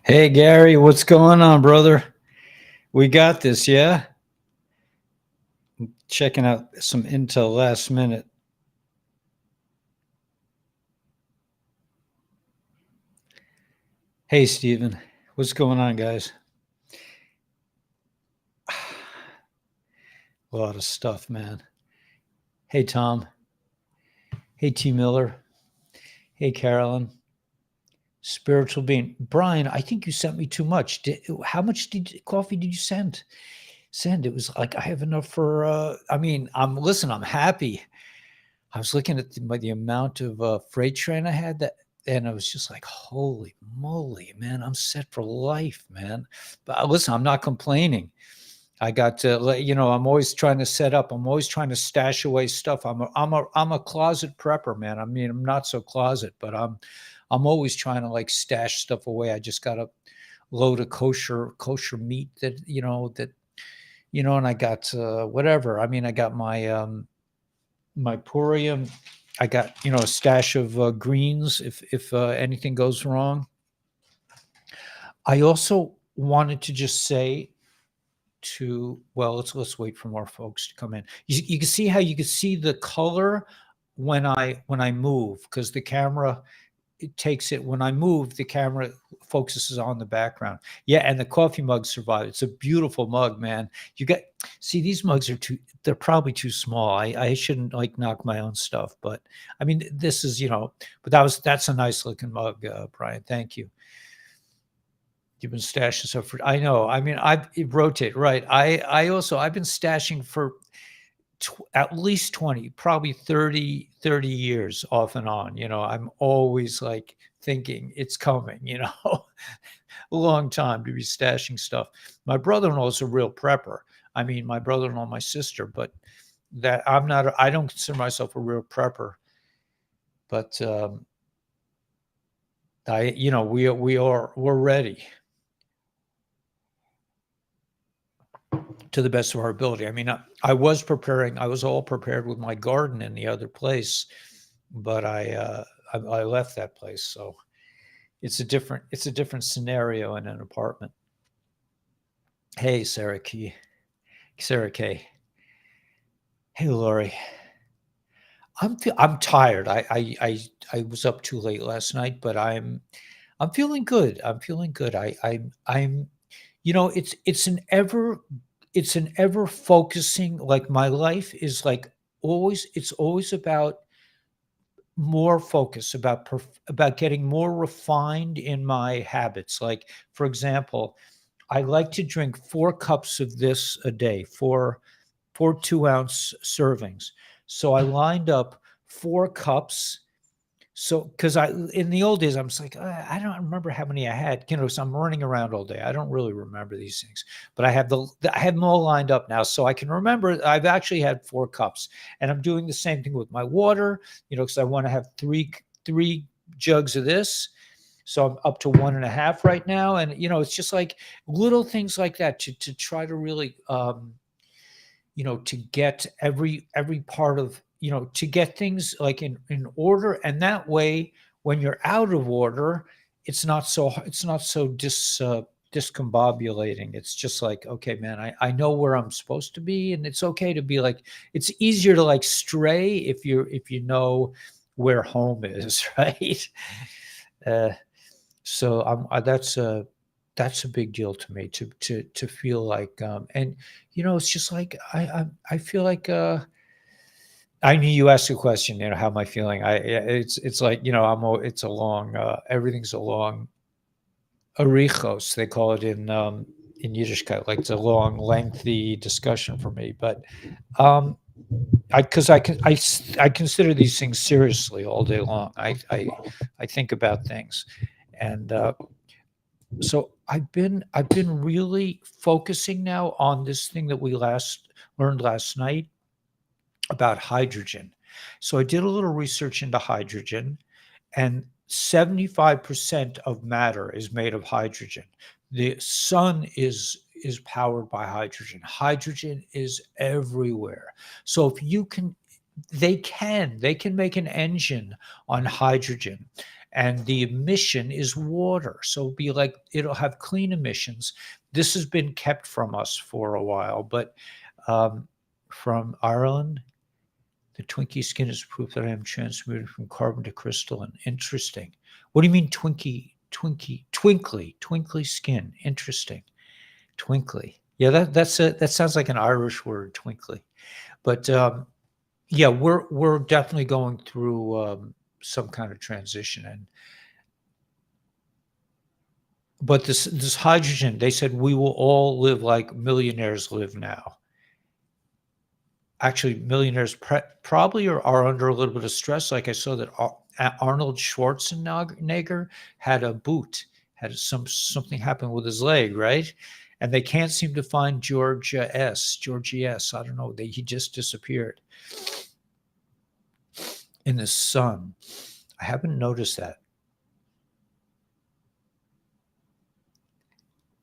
Hey Gary, what's going on, brother? We got this, yeah? Checking out some intel last minute. Hey Steven, what's going on, guys? A lot of stuff, man. Hey Tom. Hey T Miller. Hey Carolyn. Spiritual being. Brian, I think you sent me too much. How much coffee did you send? It was like I have enough for I'm happy. I was looking at the amount of freight train I had and I was just like, holy moly, man, I'm set for life, man. But listen, I'm not complaining. I got to, I'm always trying to set up. I'm always trying to stash away stuff. I'm a closet prepper, man. I mean, I'm not so closet, but I'm always trying to like stash stuff away. I just got a load of kosher meat and I got whatever. I mean, I got my Purium. I got a stash of greens if anything goes wrong. I also wanted to just say let's wait for more folks to come in. You can see how you can see the color when I move, because the camera, it takes it when I move, the camera focuses on the background. Yeah, and the coffee mug survived. It's a beautiful mug, man. See, these mugs they're probably too small. I shouldn't like knock my own stuff, but I mean, this is, but that's a nice looking mug, Brian. Thank you. You've been stashing stuff for, I know. I mean, it rotate, right. I've been stashing for at least 20, probably 30 years off and on. I'm always like thinking it's coming, a long time to be stashing stuff. My brother-in-law is a real prepper. I mean, my brother-in-law, my sister, but I don't consider myself a real prepper, but we're ready to the best of our ability. I mean, I was all prepared with my garden in the other place, but I left that place. So it's a different scenario in an apartment. Hey, Sarah K. Hey, Lori. I'm tired. I was up too late last night, but I'm feeling good. I'm it's an ever focusing, like my life is like it's always about more focus, about getting more refined in my habits. Like, for example, I like to drink 4 cups of this a day, four 2-ounce servings. So I lined up 4 cups. So, because in the old days, I'm just like, I don't remember how many I had, so I'm running around all day. I don't really remember these things, but I have them all lined up now. So I can remember I've actually had 4 cups, and I'm doing the same thing with my water, because I want to have three jugs of this. So I'm up to 1.5 right now. And, it's just like little things like that to try to really, to get every part of, to get things like in order. And that way, when you're out of order, it's not so discombobulating. It's just like, okay, man, I know where I'm supposed to be, and it's okay to be like, it's easier to like stray if you know where home is, right? So that's a big deal to me, to feel like, and it's just like I feel like, I knew you asked a question, how am I feeling? It's like, it's a long, everything's a long arichos, they call it in Yiddishkeit, like it's a long, lengthy discussion for me. But I consider these things seriously all day long. I think about things, and so I've been really focusing now on this thing that we learned last night about hydrogen. So I did a little research into hydrogen, and 75% of matter is made of hydrogen. The sun is powered by hydrogen. Hydrogen is everywhere. So if you can, they can make an engine on hydrogen. and the emission is water. So it'll be like, it'll have clean emissions. This has been kept from us for a while, but from Ireland, the Twinkie skin is proof that I am transmuted from carbon to crystalline. Interesting. What do you mean twinkly skin? Interesting. Twinkly. Yeah, that sounds like an Irish word, twinkly. But yeah, we're definitely going through some kind of transition, but this hydrogen, they said we will all live like millionaires live now. Actually, millionaires probably are under a little bit of stress. Like I saw that Arnold Schwarzenegger had a boot, had something happen with his leg, right? And they can't seem to find Georgie S. I don't know. He just disappeared in the sun. I haven't noticed that.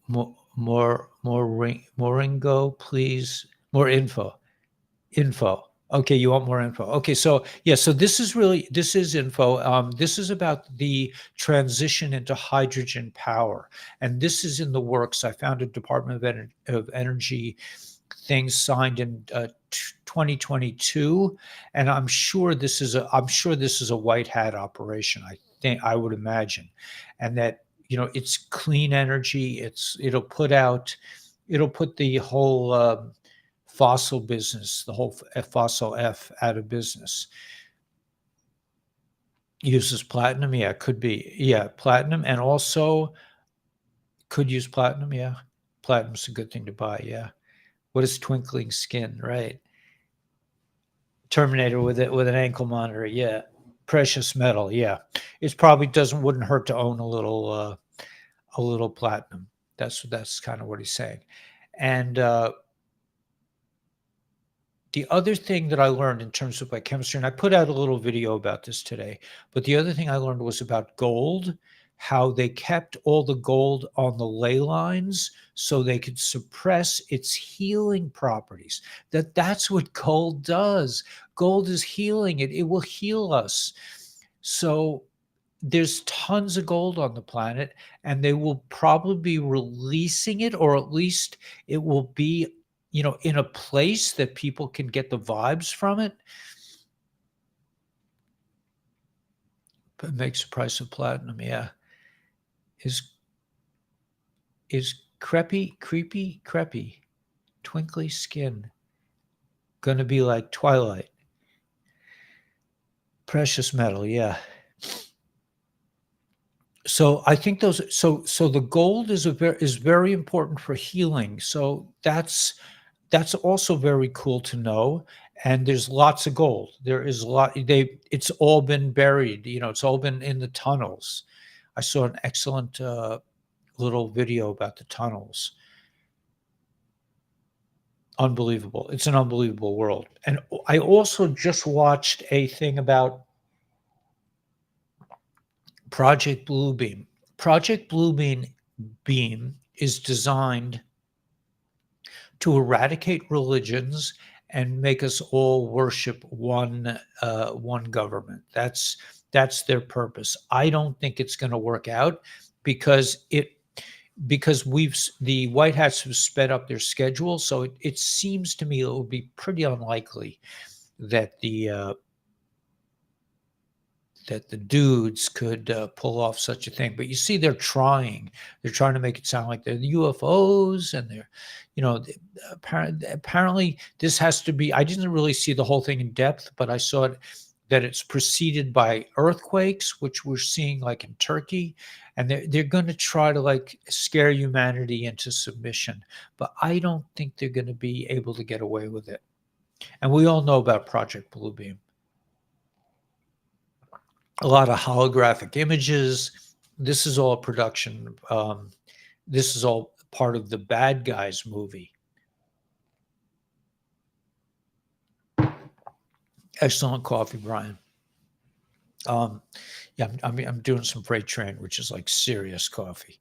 More Ringo, please. More info. Okay, you want more info. Okay, so yeah, so this is info. This is about the transition into hydrogen power, and this is in the works. I found a Department of Energy thing signed in 2022, and I'm sure this is a white hat operation. I would imagine, and that it's clean energy. It'll put the whole fossil business, the whole fossil F out of business. Uses platinum, yeah, could be, yeah, platinum, and also could use platinum, yeah. Platinum's a good thing to buy, yeah. What is twinkling skin, right? Terminator with an ankle monitor, yeah. Precious metal, yeah. It probably wouldn't hurt to own a little platinum. That's kind of what he's saying, and the other thing that I learned in terms of chemistry, and I put out a little video about this today, but the other thing I learned was about gold, how they kept all the gold on the ley lines so they could suppress its healing properties. That's what gold does. Gold is healing. It will heal us. So there's tons of gold on the planet, and they will probably be releasing it, or at least it will be in a place that people can get the vibes from it. But it makes the price of platinum, yeah. Is creepy, twinkly skin gonna be like Twilight? Precious metal, yeah. So I think so the gold is very important for healing. So that's also very cool to know. And there's lots of gold. There is a lot. It's all been buried. It's all been in the tunnels. I saw an excellent little video about the tunnels. Unbelievable. It's an unbelievable world. And I also just watched a thing about Project Bluebeam. Project Bluebeam is designed to eradicate religions and make us all worship one government. That's their purpose. I don't think it's going to work out because the White Hats have sped up their schedule. So it seems to me it would be pretty unlikely that the dudes could pull off such a thing. But you see, they're trying to make it sound like they're the UFOs, and they're, apparently this has to be, I didn't really see the whole thing in depth, but I saw it, that it's preceded by earthquakes, which we're seeing like in Turkey, and they're going to try to scare humanity into submission. But I don't think they're going to be able to get away with it. And we all know about Project Bluebeam. A lot of holographic images. This is all production. This is all part of the Bad Guys movie. Excellent coffee, Brian. Yeah, I'm doing some freight train, which is like serious coffee.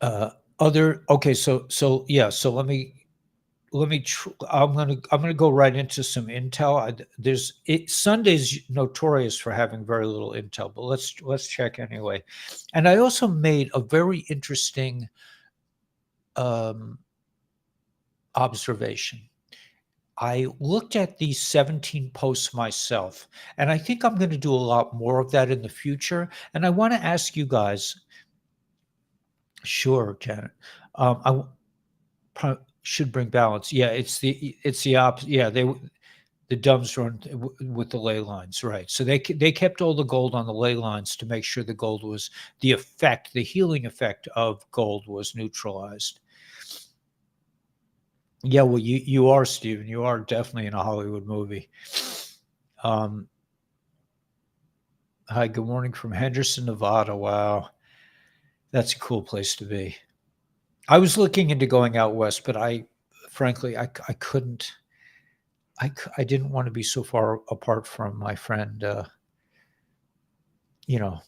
Okay, so yeah, so let me let me I'm gonna go right into some intel. Sunday's notorious for having very little intel, but let's check anyway. And I also made a very interesting um, observation. I looked at these 17 posts myself, and I think I'm going to do a lot more of that in the future. And I want to ask you guys. Sure, Janet. Should bring balance. Yeah, it's the opposite. Yeah, the Dubs run with the ley lines, right? So they kept all the gold on the ley lines to make sure the gold was the healing effect of gold was neutralized. Yeah, well, you are, Stephen. You are definitely in a Hollywood movie. Um, Hi, good morning from Henderson, Nevada. Wow, that's a cool place to be. I was looking into going out west, but frankly, I couldn't. I didn't want to be so far apart from my friend. You know,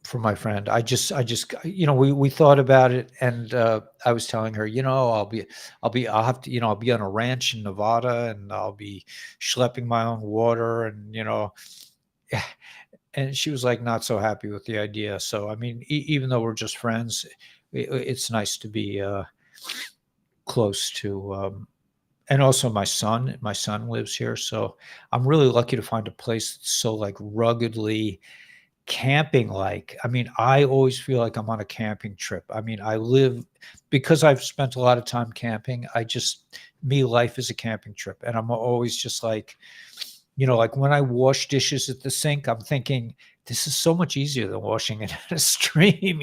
from my friend. We thought about it, and I was telling her, I'll be on a ranch in Nevada, and I'll be schlepping my own water, and and she was like not so happy with the idea. So I mean, even though we're just friends, it's nice to be close to. And also my son lives here, so I'm really lucky to find a place that's so like ruggedly camping like. I mean, I always feel like I'm on a camping trip. I mean, because I've spent a lot of time camping, life is a camping trip. And I'm always just like, like when I wash dishes at the sink, I'm thinking, this is so much easier than washing it in a stream.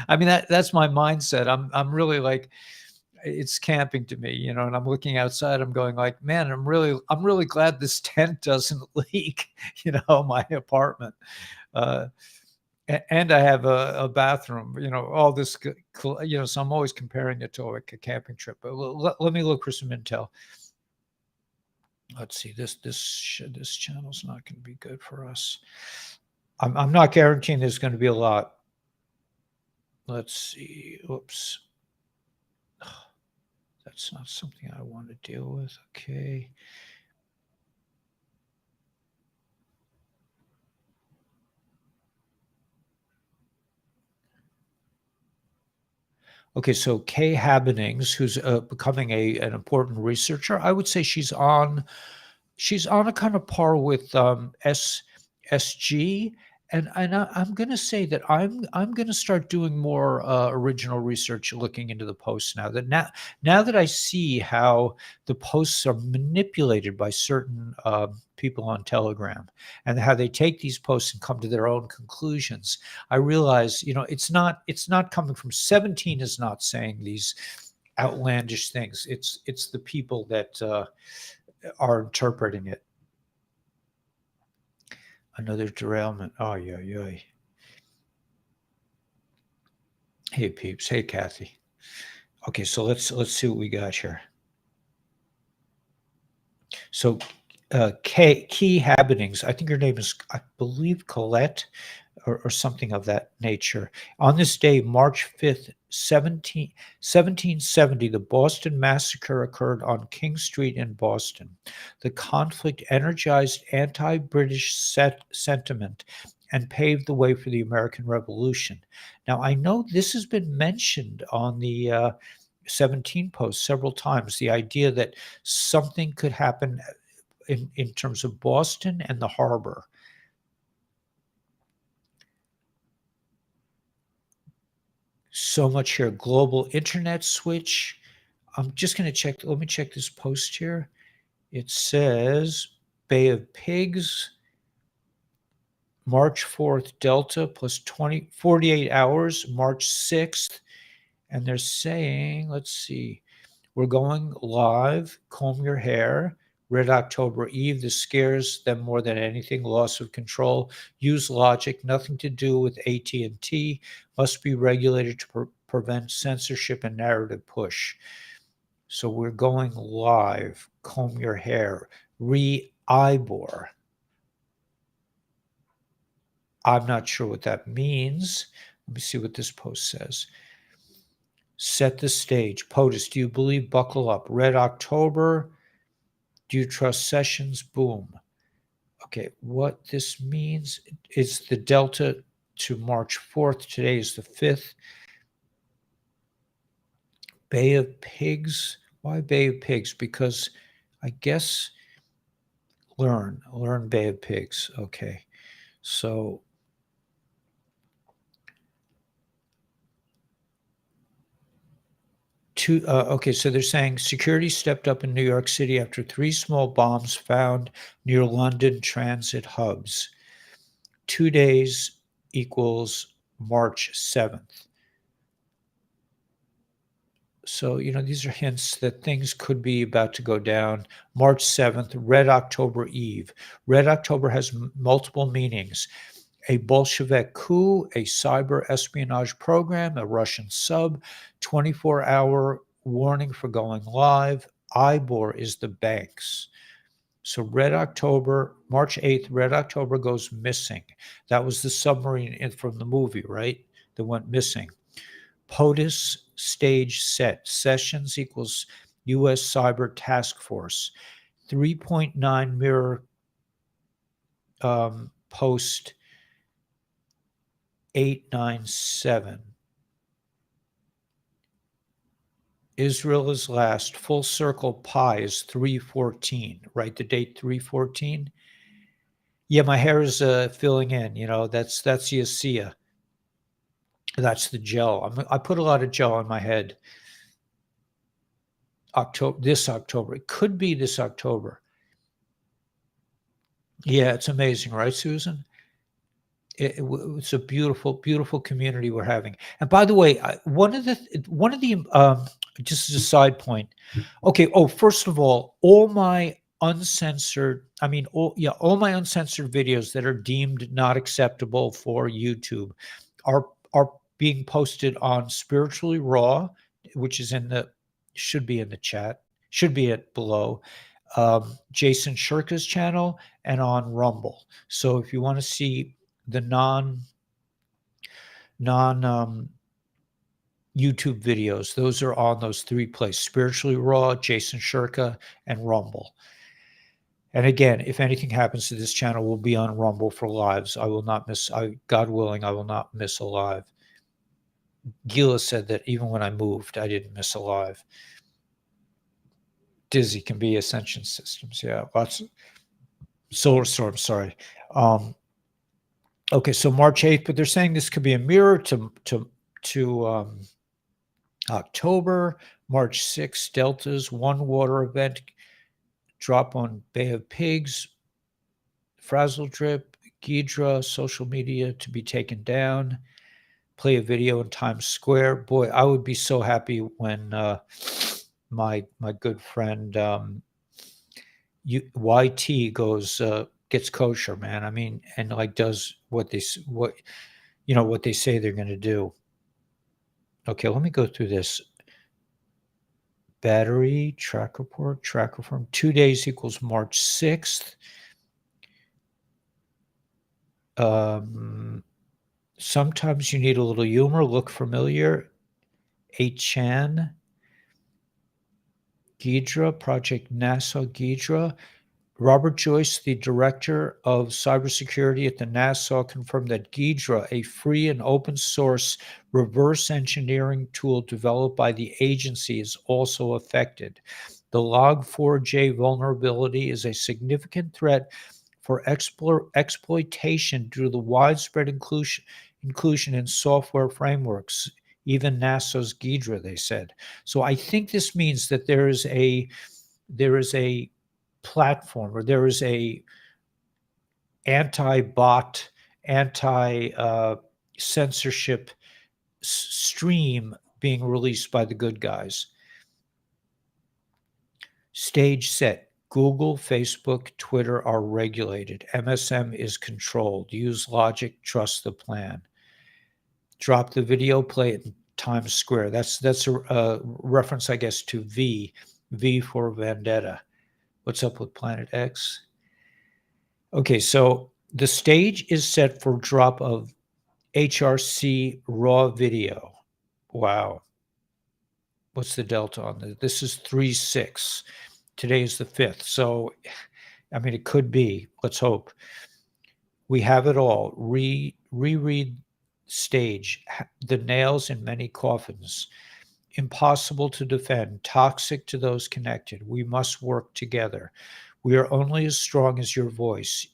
I mean, that's my mindset. I'm really like, it's camping to me, and I'm looking outside, I'm going like, man, I'm really glad this tent doesn't leak, my apartment. Uh, and I have a bathroom, all this, so I'm always comparing it to like a camping trip. But let me look for some intel. Let's see, this channel's not going to be good for us. I'm not guaranteeing there's going to be a lot. Let's see. Oops. That's not something I want to deal with. Okay. Okay, so Kay Habbenings, who's becoming an important researcher, I would say she's on a kind of par with SG, and I'm going to say that I'm going to start doing more original research, looking into the posts now that I see how the posts are manipulated by certain people on Telegram, and how they take these posts and come to their own conclusions. I realize, it's not coming from 17 is not saying these outlandish things. It's the people that are interpreting it. Another derailment. Oh, yeah, yeah. Hey, peeps. Hey, Kathy. Okay, so let's see what we got here. So, Key Habitings. I think her name is, I believe, Colette, or something of that nature. On this day, March 5th, 1770, the Boston Massacre occurred on King Street in Boston. The conflict energized anti-British sentiment and paved the way for the American Revolution. Now, I know this has been mentioned on the 17 post several times, the idea that something could happen in terms of Boston and the harbor. So much here. Global internet switch. I'm just going to check. Let me check this post here. It says Bay of Pigs, March 4th, Delta plus 48 hours, March 6th. And they're saying, let's see, we're going live, comb your hair, Red October Eve. This scares them more than anything. Loss of control. Use logic. Nothing to do with AT&T. Must be regulated to prevent censorship and narrative push. So we're going live. Comb your hair. Re-IBOR. I'm not sure what that means. Let me see what this post says. Set the stage. POTUS, do you believe? Buckle up. Red October. Do you trust Sessions? Boom. Okay, what this means is the delta to March 4th. Today is the 5th. Bay of Pigs. Why Bay of Pigs? Because I guess learn Bay of Pigs. Okay, so okay, so they're saying security stepped up in New York City after 3 small bombs found near London transit hubs. 2 days equals March 7th. So, these are hints that things could be about to go down. March 7th, Red October Eve. Red October has multiple meanings. A Bolshevik coup, a cyber espionage program, a Russian sub, 24-hour warning for going live. IBOR is the banks. So Red October, March 8th, Red October goes missing. That was the submarine from the movie, right? That went missing. POTUS stage set. Sessions equals U.S. Cyber Task Force. 3.9 mirror post 897. Israel is last. Full circle pi is 314. Right, the date 314. Yeah, my hair is filling in. That's the ASEA. That's the gel. I put a lot of gel on my head. This October. It could be this October. Yeah, it's amazing, right, Susan? It's a beautiful, beautiful community we're having. And by the way, one of the just as a side point. Okay. Oh, first of all my uncensored, all my uncensored videos that are deemed not acceptable for YouTube are being posted on Spiritually Raw, which is should be in the chat, should be it below. Jason Shirka's channel and on Rumble. So if you want to see the non YouTube videos, those are on those 3 places: Spiritually Raw, Jason Shirka, and Rumble. And again, if anything happens to this channel, we'll be on Rumble for lives. I will not miss, God willing, I will not miss a live. Gila said that even when I moved, I didn't miss a live. Dizzy can be Ascension Systems. Yeah, lots of Solar Storm, sorry. Okay, so March 8th, but they're saying this could be a mirror to October. March 6th, Deltas, one water event, drop on Bay of Pigs, Frazzle Drip, Ghidra, social media to be taken down, play a video in Times Square. Boy, I would be so happy when my good friend YT gets kosher, man. And like does what they say they're going to do. Okay, let me go through this. Battery, track report, track reform. 2 days equals March 6th. Sometimes you need a little humor. Look familiar. 8chan. Ghidra, Project NASA Ghidra. Robert Joyce, the director of cybersecurity at the NASA, confirmed that Ghidra, a free and open source reverse engineering tool developed by the agency, is also affected. The Log4j vulnerability is a significant threat for exploitation due to the widespread inclusion in software frameworks, even NASA's Ghidra, they said. So I think this means that there is a platform, or there is a anti-bot, anti-censorship stream being released by the good guys. Stage set. Google, Facebook, Twitter are regulated. MSM is controlled. Use logic, trust the plan. Drop the video, play it in Times Square. That's a reference, I guess, to V for Vendetta. What's up with Planet X? Okay, so the stage is set for drop of HRC raw video. Wow. What's the delta on this? This is 3-6. Today is the 5th. So, I mean, it could be. Let's hope. We have it all. Reread stage. The nails in many coffins. Impossible to defend. Toxic to those connected. We must work together. We are only as strong as your voice.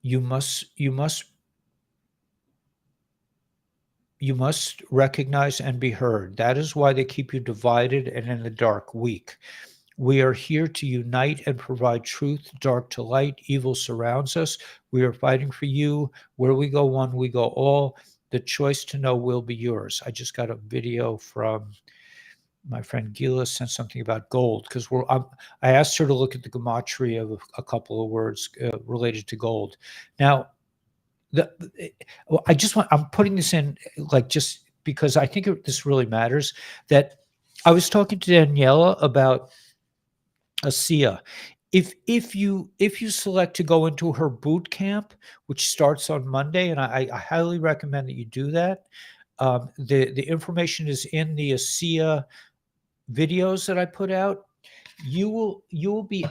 You must recognize and be heard. That is why they keep you divided and in the dark, weak. We are here to unite and provide truth, dark to light. Evil surrounds us. We are fighting for you. Where we go one, we go all. The choice to know will be yours. I just got a video from my friend Gila, sent something about gold, because I asked her to look at the gematria of a couple of words related to gold. Now, I'm putting this in like just because I think this really matters. That I was talking to Daniela about ASEA. If you select to go into her boot camp, which starts on Monday, and I highly recommend that you do that. The information is in the ASEA videos that I put out. You will be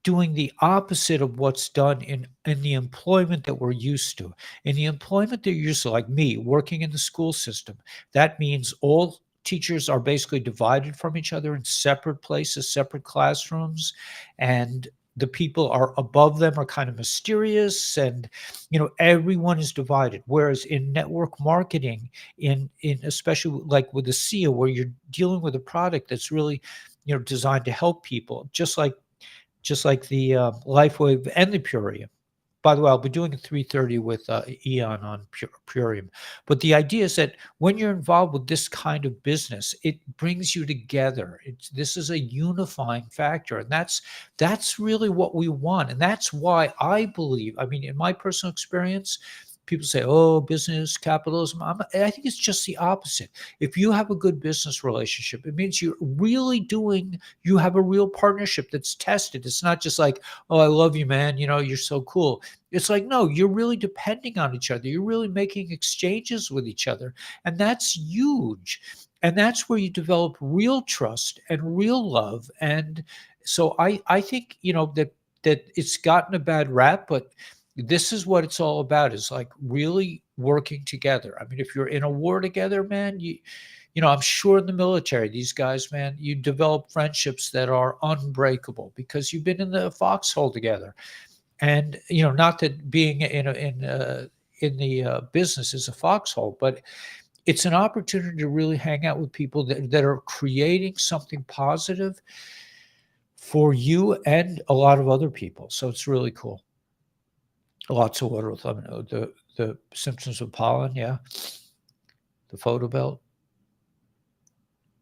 doing the opposite of what's done in the employment that we're used to. In the employment that you're used to, like me, working in the school system, that means all teachers are basically divided from each other in separate places, separate classrooms, and the people are above them are kind of mysterious, and everyone is divided. Whereas in network marketing, in especially like with the SEA, where you're dealing with a product that's really designed to help people, just like the LifeWave and the Purium. By the way, I'll be doing a 3:30 with Eon on Purium. But the idea is that when you're involved with this kind of business, it brings you together. This is a unifying factor, and that's really what we want. And that's why I believe, I mean, in my personal experience, people say, "Oh, business capitalism." I think it's just the opposite. If you have a good business relationship, it means you have a real partnership that's tested. It's not just like, "Oh, I love you, man. You're so cool." It's like, no, you're really depending on each other. You're really making exchanges with each other. And that's huge. And that's where you develop real trust and real love. And so I think, that it's gotten a bad rap, but this is what it's all about, is like really working together. I mean, if you're in a war together, man, I'm sure in the military, these guys, man, you develop friendships that are unbreakable because you've been in the foxhole together. And not that being in the business is a foxhole, but it's an opportunity to really hang out with people that are creating something positive for you and a lot of other people. So it's really cool. Lots of water with lemon. The symptoms of pollen, yeah. The photo belt.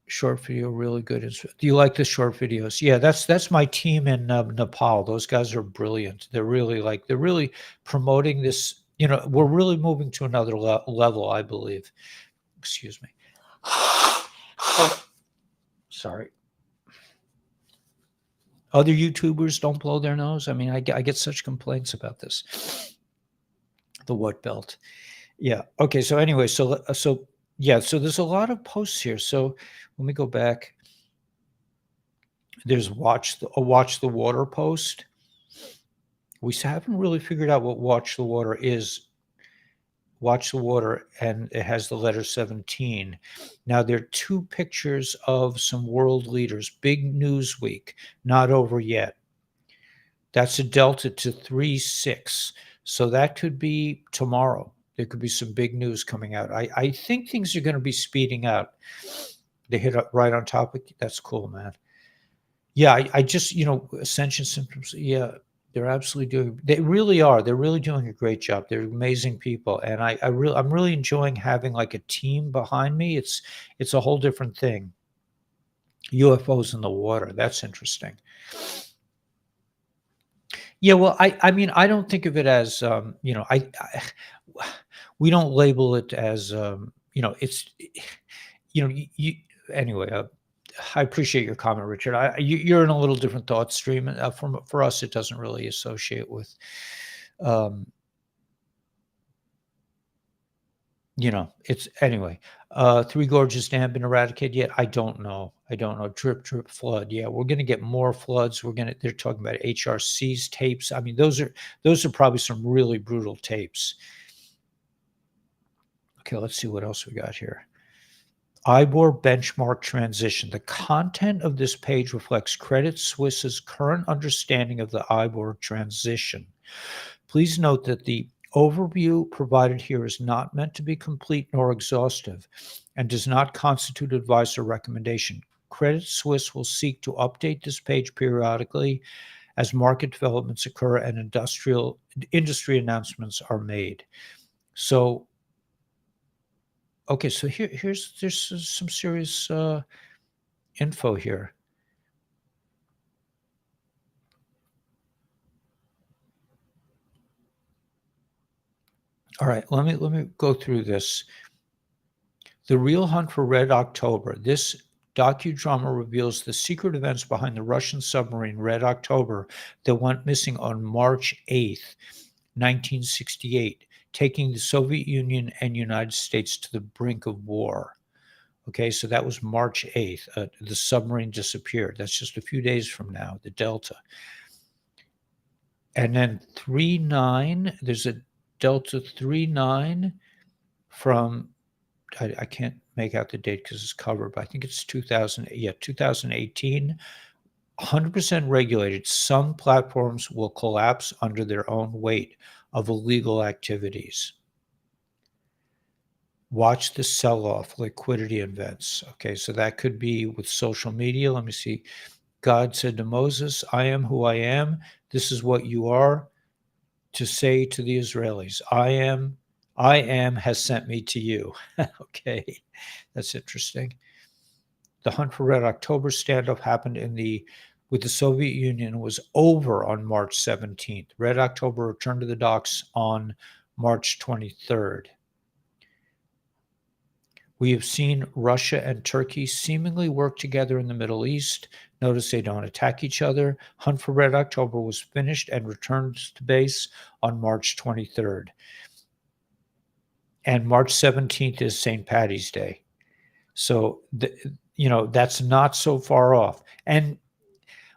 Short video, really good. Do you like the short videos? Yeah, that's my team in Nepal. Those guys are brilliant. They're really promoting this. We're really moving to another level, I believe. Excuse me. Sorry. Other YouTubers don't blow their nose. I mean, I get such complaints about this. The what belt? Yeah. Okay. So anyway, so there's a lot of posts here. So let me go back. There's watch the water post. We haven't really figured out what watch the water is. Watch the water, and it has the letter 17. Now there are two pictures of some world leaders. Big news week, not over yet. That's a delta to 3-6. So that could be tomorrow. There could be some big news coming out. I think things are going to be speeding out. They hit up right on topic. That's cool, man. Yeah, I just, ascension symptoms. Yeah, they really are. They're really doing a great job. They're amazing people. And I'm really enjoying having like a team behind me. It's a whole different thing. UFOs in the water. That's interesting. Yeah, well, I mean, I don't think of it as, we don't label it as, it's, anyway, I appreciate your comment, Richard. You're in a little different thought stream. For us, it doesn't really associate with. it's anyway. Three Gorges Dam been eradicated yet? I don't know. Drip, drip, flood. Yeah, we're going to get more floods. They're talking about HRC's tapes. I mean, those are probably some really brutal tapes. Okay, let's see what else we got here. IBOR benchmark transition. The content of this page reflects Credit Suisse's current understanding of the IBOR transition. Please note that the overview provided here is not meant to be complete nor exhaustive and does not constitute advice or recommendation. Credit Suisse will seek to update this page periodically as market developments occur and industry announcements are made. So, okay, so there's some serious info here. All right, let me go through this. The Real Hunt for Red October. This docudrama reveals the secret events behind the Russian submarine Red October that went missing on March 8th, 1968, taking the Soviet Union and United States to the brink of war. Okay, so that was March 8th. The submarine disappeared. That's just a few days from now, the Delta. And then 3-9, there's a Delta 3-9 from, I can't make out the date because it's covered, but I think it's 2018. 100% regulated. Some platforms will collapse under their own weight of illegal activities. Watch the sell-off, liquidity events. Okay, so that could be with social media. Let me see. God said to Moses, I am who I am. This is what you are to say to the Israelis. I am has sent me to you. Okay, that's interesting. The Hunt for Red October standoff happened with the Soviet Union and was over on March 17th. Red October returned to the docks on March 23rd. We have seen Russia and Turkey seemingly work together in the Middle East. Notice they don't attack each other. Hunt for Red October was finished and returned to base on March 23rd. And March 17th is St. Paddy's Day. So, that's not so far off. And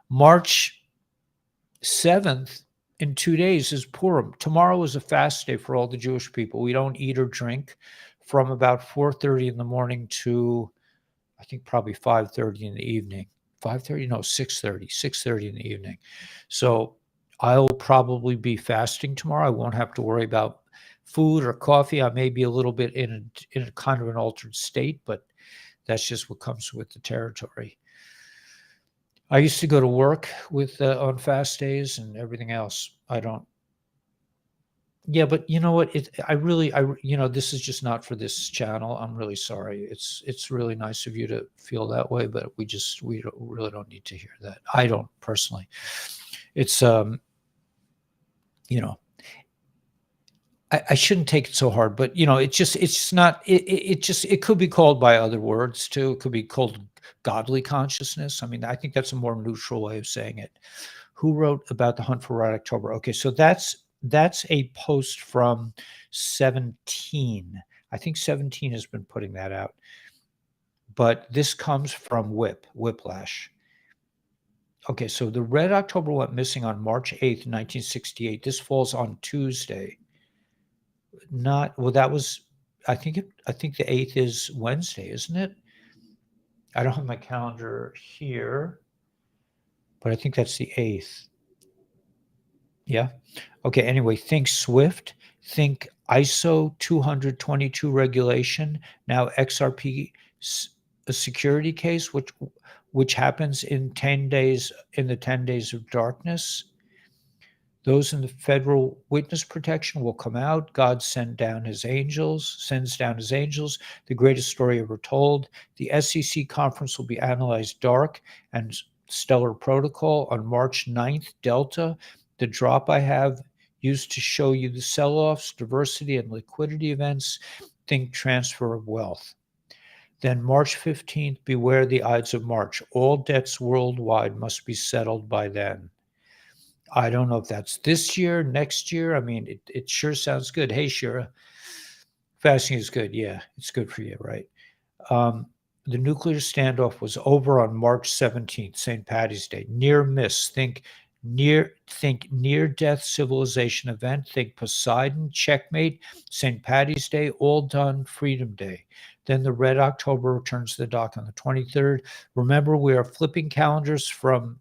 March 7th, in 2 days, is Purim. Tomorrow is a fast day for all the Jewish people. We don't eat or drink from about 4:30 in the morning to, I think, probably 5:30 in the evening. 5:30? No, 6:30 in the evening. So I'll probably be fasting tomorrow. I won't have to worry about food or coffee. I may be a little bit in a kind of an altered state, but that's just what comes with the territory. I used to go to work with on fast days and everything else. I don't. Yeah, but you know what? This is just not for this channel. I'm really sorry. It's really nice of you to feel that way, but really don't need to hear that. I don't personally. It's I shouldn't take it so hard, but it could be called by other words too. It could be called godly consciousness. I mean, I think that's a more neutral way of saying it. Who wrote about the Hunt for Red October? Okay, so that's a post from 17. I think 17 has been putting that out. But this comes from Whiplash. Okay, so the Red October went missing on March 8th, 1968. This falls on Tuesday. That was, I think the 8th is Wednesday, isn't it? I don't have my calendar here, but I think that's the 8th. Yeah. Okay. Anyway, think Swift, think ISO 20022 regulation. Now XRP, a security case, which happens in 10 days, in the 10 days of darkness. Those in the federal witness protection will come out. God sends down his angels. The greatest story ever told. The SEC conference will be analyzed dark and stellar protocol on March 9th. Delta, the drop I have used to show you the sell-offs, diversity, and liquidity events. Think transfer of wealth. Then March 15th, beware the Ides of March. All debts worldwide must be settled by then. I don't know if that's this year, next year. I mean, it sure sounds good. Hey, Shira. Fasting is good. Yeah, it's good for you, right? Um, the nuclear standoff was over on March 17th, St. Patty's Day. Near miss. Think near death civilization event. Think Poseidon, checkmate, St. Patty's Day, all done, Freedom Day. Then the Red October returns to the dock on the 23rd. Remember, we are flipping calendars from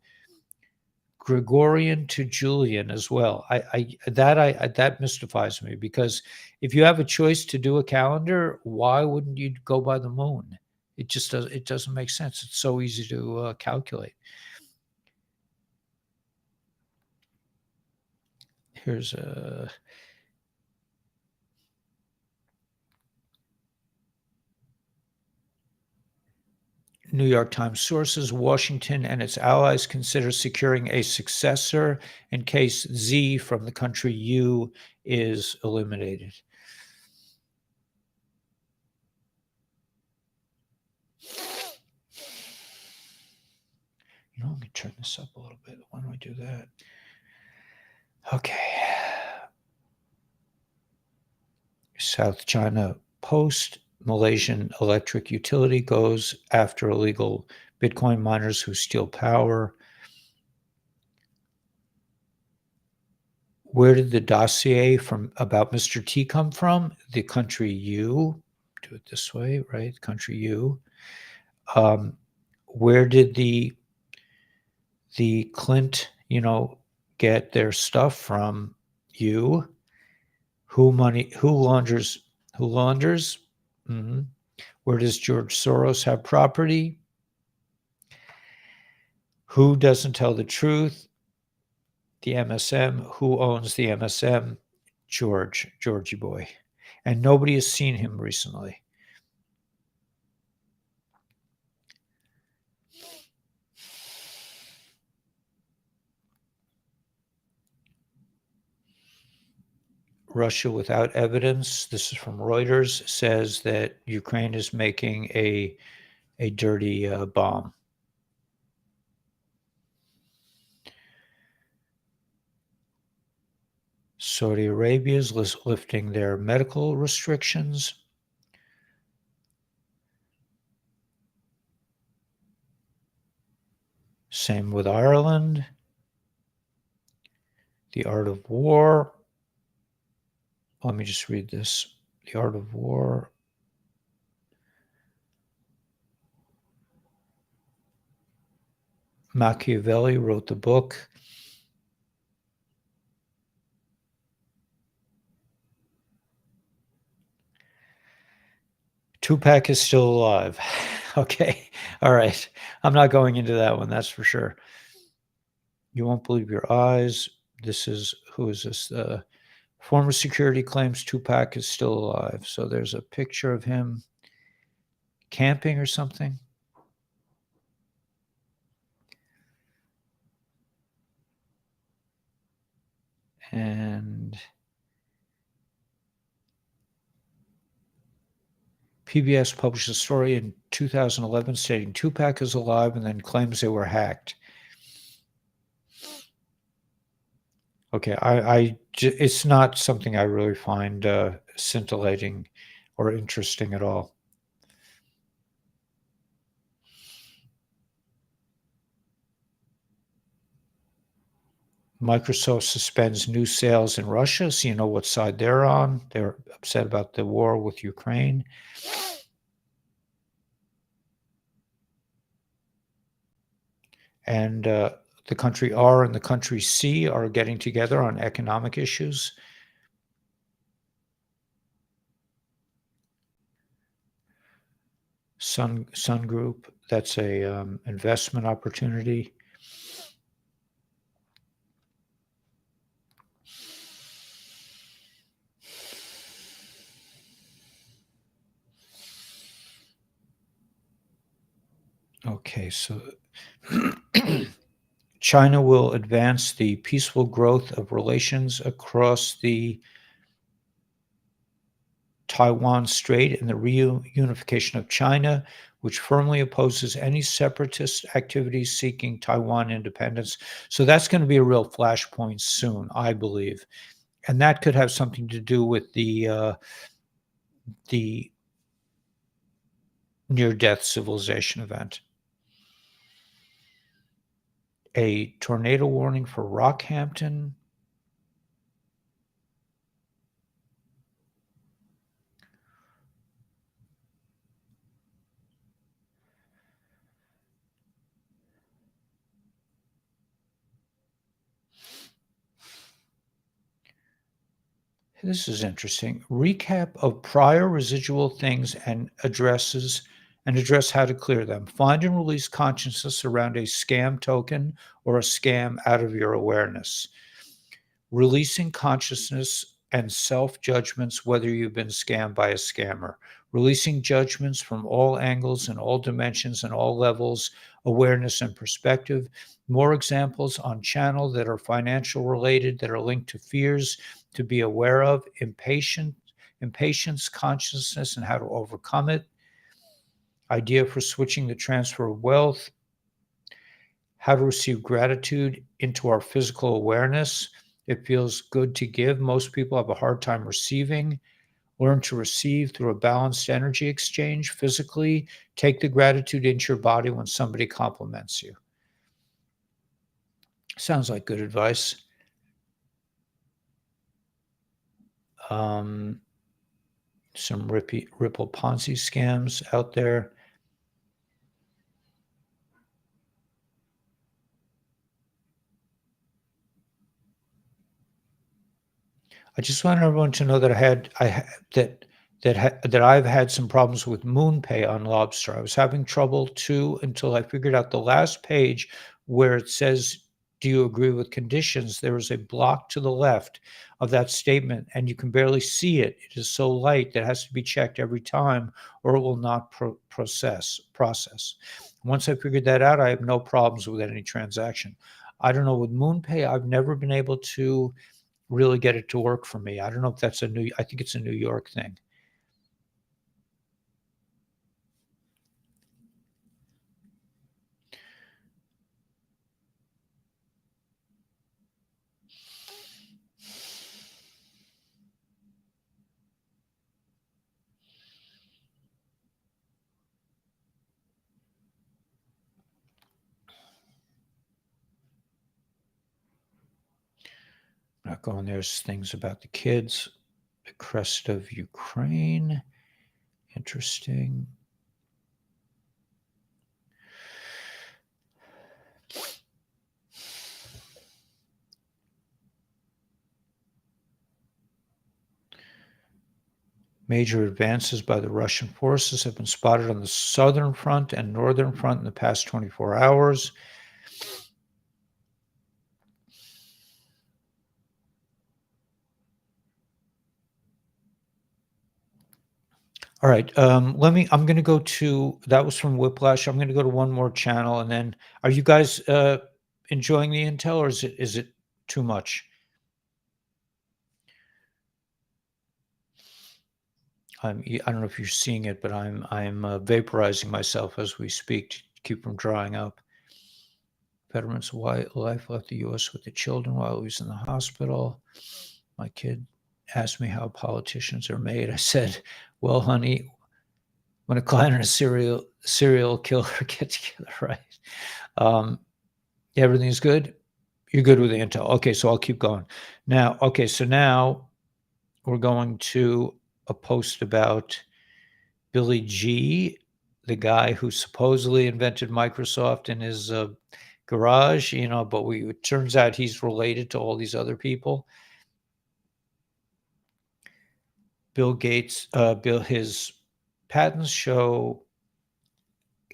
Gregorian to Julian as well. That mystifies me, because if you have a choice to do a calendar, why wouldn't you go by the moon? It doesn't make sense. It's so easy to calculate. Here's a New York Times sources. Washington and its allies consider securing a successor in case Z from the country U is eliminated. I'm going to turn this up a little bit. Why don't I do that? Okay. South China Post. Malaysian electric utility goes after illegal Bitcoin miners who steal power. Where did the dossier about Mr. T come from? The country U. Do it this way, right? Country U. Where did the Clint, get their stuff from? You. Who launders? Mm-hmm. Where does George Soros have property? Who doesn't tell the truth? The MSM. Who owns the MSM? Georgie boy. And nobody has seen him recently. Russia, without evidence, this is from Reuters, says that Ukraine is making a dirty bomb. Saudi Arabia is lifting their medical restrictions. Same with Ireland. The Art of War. Let me just read this. The Art of War. Machiavelli wrote the book. Tupac is still alive. Okay. All right. I'm not going into that one. That's for sure. You won't believe your eyes. Who is this? Former security claims Tupac is still alive. So there's a picture of him camping or something. And PBS published a story in 2011 stating Tupac is alive and then claims they were hacked. Okay, it's not something I really find scintillating or interesting at all. Microsoft suspends new sales in Russia, so you know what side they're on. They're upset about the war with Ukraine. And the country R and the country C are getting together on economic issues. Sun Group, that's a investment opportunity. Okay, so China will advance the peaceful growth of relations across the Taiwan Strait and the reunification of China, which firmly opposes any separatist activities seeking Taiwan independence. So that's going to be a real flashpoint soon, I believe. And that could have something to do with the the near-death civilization event. A tornado warning for Rockhampton. This is interesting. Recap of prior residual things and address how to clear them. Find and release consciousness around a scam token or a scam out of your awareness. Releasing consciousness and self-judgments whether you've been scammed by a scammer. Releasing judgments from all angles and all dimensions and all levels, awareness and perspective. More examples on channel that are financial related, that are linked to fears to be aware of. Impatience, consciousness, and how to overcome it. Idea for switching the transfer of wealth. How to receive gratitude into our physical awareness. It feels good to give. Most people have a hard time receiving. Learn to receive through a balanced energy exchange physically. Take the gratitude into your body when somebody compliments you. Sounds like good advice. Some Ripple Ponzi scams out there. I just want everyone to know that I've had some problems with MoonPay on Lobster. I was having trouble too until I figured out the last page where it says, "Do you agree with conditions?" There is a block to the left of that statement, and you can barely see it. It is so light that it has to be checked every time, or it will not process. Once I figured that out, I have no problems with any transaction. I don't know, with MoonPay, I've never been able to really get it to work for me. I don't know if that's I think it's a New York thing. Not going, there's things about the kids. The crest of Ukraine. Interesting. Major advances by the Russian forces have been spotted on the southern front and northern front in the past 24 hours. All right. I'm going to go to, that was from Whiplash. I'm going to go to one more channel, and then are you guys enjoying the intel, or is it too much? I don't know if you're seeing it, but I'm vaporizing myself as we speak to keep from drying up. Veteran's wife left the U.S. with the children while he was in the hospital. My kid asked me how politicians are made. I said, "Well, honey, when a client and a serial killer get together, right? Everything's good. You're good with the intel. Okay, so I'll keep going. Now, okay, so now we're going to a post about Billy G, the guy who supposedly invented Microsoft in his garage, but it turns out he's related to all these other people. Bill Gates, his patents show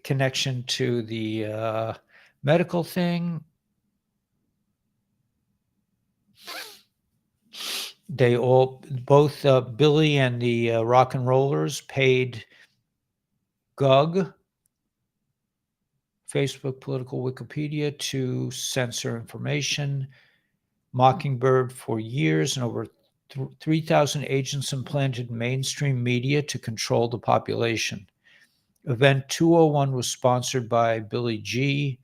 connection to the medical thing. They both Billy and the rock and rollers paid GUG, Facebook Political Wikipedia, to censor information. Mockingbird for years, and over 3,000 agents implanted mainstream media to control the population. Event 201 was sponsored by Billy G.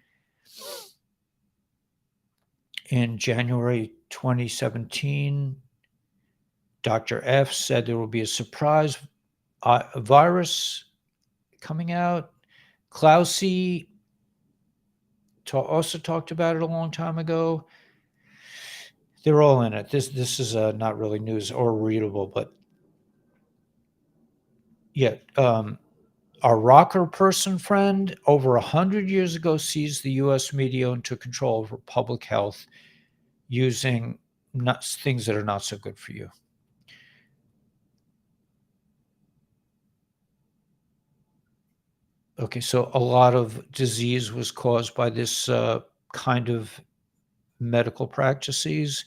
In January 2017, Dr. F said there will be a surprise virus coming out. Klausy also talked about it a long time ago. They're all in it. This is not really news or readable, but yeah. Our rocker person friend over 100 years ago seized the U.S. media and took control over public health using things that are not so good for you. Okay, so a lot of disease was caused by this kind of medical practices.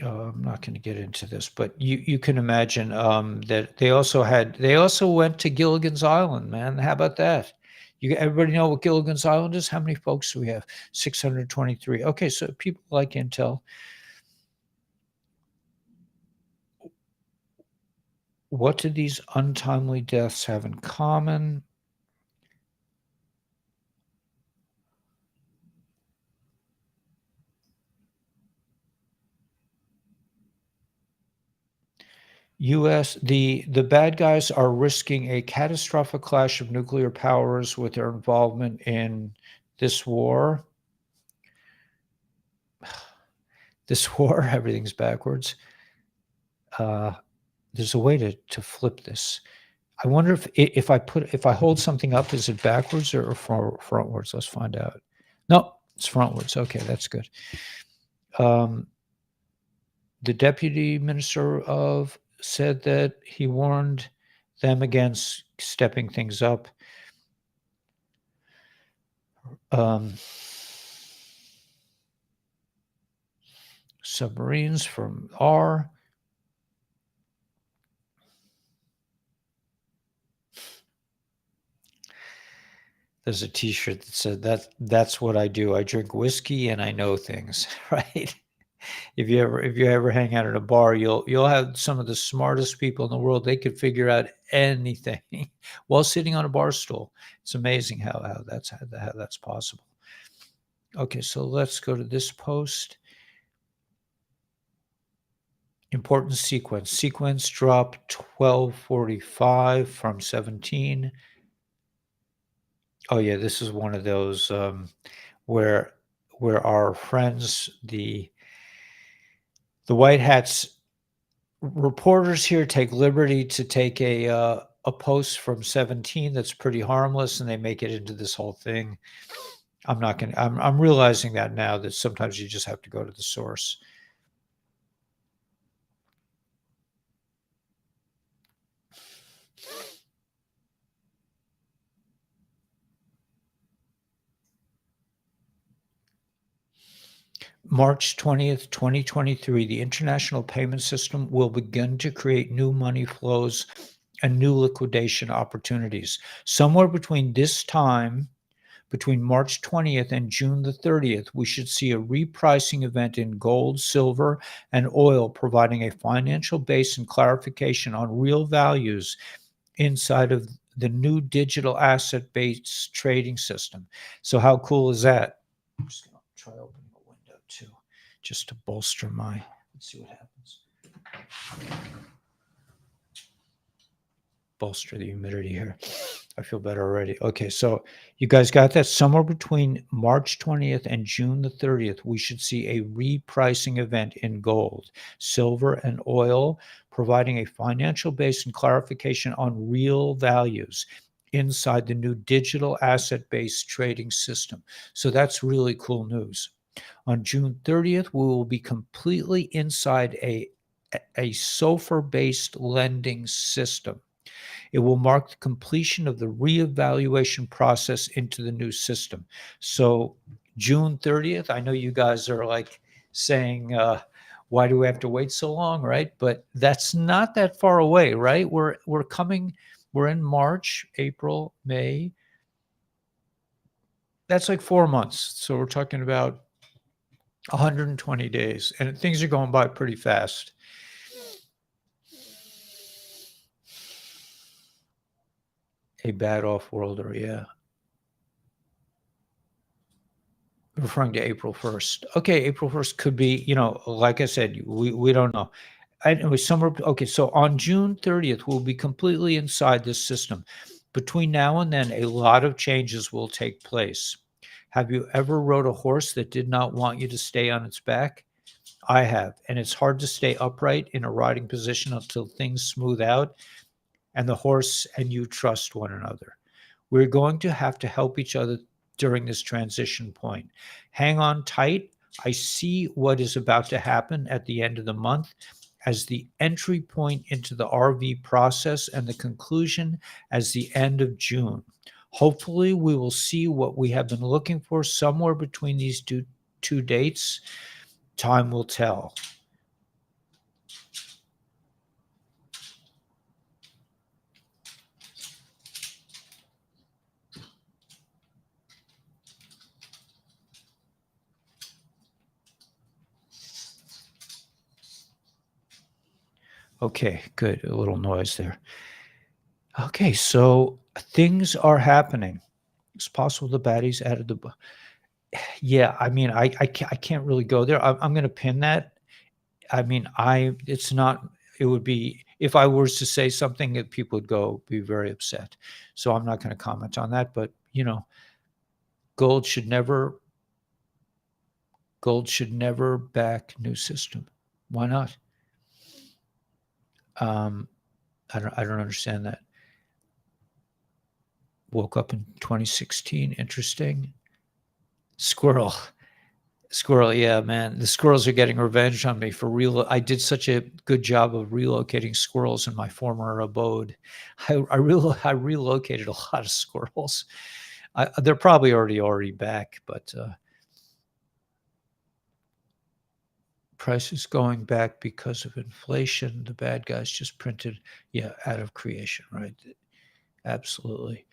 I'm not going to get into this, but you can imagine that they also went to Gilligan's Island, man. How about that? Everybody know what Gilligan's Island is? How many folks do we have? 623. Okay, so people like Intel. What do these untimely deaths have in common? The bad guys are risking a catastrophic clash of nuclear powers with their involvement in this war. This war, everything's backwards. There's a way to flip this. I wonder if I hold something up, is it backwards or frontwards? Let's find out. No, it's frontwards. Okay, that's good. The deputy minister of said that he warned them against stepping things up. Submarines from R. There's a T-shirt that said that's what I do. I drink whiskey and I know things, right? If you ever hang out at a bar, you'll have some of the smartest people in the world. They could figure out anything while sitting on a bar stool. It's amazing how that's possible. Okay, so let's go to this post. Important sequence. Sequence drop 1245 from 17. Oh yeah, this is one of those where our friends, the white hats reporters here, take liberty to take a post from 17 that's pretty harmless, and they make it into this whole thing. I'm realizing that now, that sometimes you just have to go to the source. March 20th, 2023, the international payment system will begin to create new money flows and new liquidation opportunities. Somewhere between this time, between March 20th and June the 30th, we should see a repricing event in gold, silver, and oil, providing a financial base and clarification on real values inside of the new digital asset-based trading system. So how cool is that? I'm just going to try opening a window too, just to bolster let's see what happens. Bolster the humidity here. I feel better already. Okay, so you guys got that? Somewhere between March 20th and June the 30th, we should see a repricing event in gold, silver, and oil, providing a financial base and clarification on real values inside the new digital asset-based trading system. So that's really cool news. On June 30th, we will be completely inside a SOFR-based lending system. It will mark the completion of the reevaluation process into the new system. So June 30th, I know you guys are like saying, why do we have to wait so long, right? But that's not that far away, right? We're in March, April, May. That's like 4 months. So we're talking about 120 days, and things are going by pretty fast. A bad off-worlder, yeah. referring to April 1st. Okay, April 1st could be, like I said, we don't know. Anyway, okay, so on June 30th, we'll be completely inside this system. Between now and then, a lot of changes will take place. Have you ever rode a horse that did not want you to stay on its back? I have, and it's hard to stay upright in a riding position until things smooth out and the horse and you trust one another. We're going to have to help each other during this transition point. Hang on tight. I see what is about to happen at the end of the month as the entry point into the RV process and the conclusion as the end of June. Hopefully, we will see what we have been looking for somewhere between these two dates. Time will tell. Okay, good. A little noise there. Okay, so things are happening. It's possible the baddie's added the. Yeah, I mean, I can't really go there. I'm going to pin that. I mean, it's not. It would be if I was to say something that people would be very upset. So I'm not going to comment on that. But gold should never back new system. Why not? I don't understand that. Woke up in 2016. Interesting. Squirrel. Yeah, man. The squirrels are getting revenge on me for real. I did such a good job of relocating squirrels in my former abode. I relocated a lot of squirrels. They're probably already back, but prices going back because of inflation. The bad guys just printed, out of creation, right? Absolutely.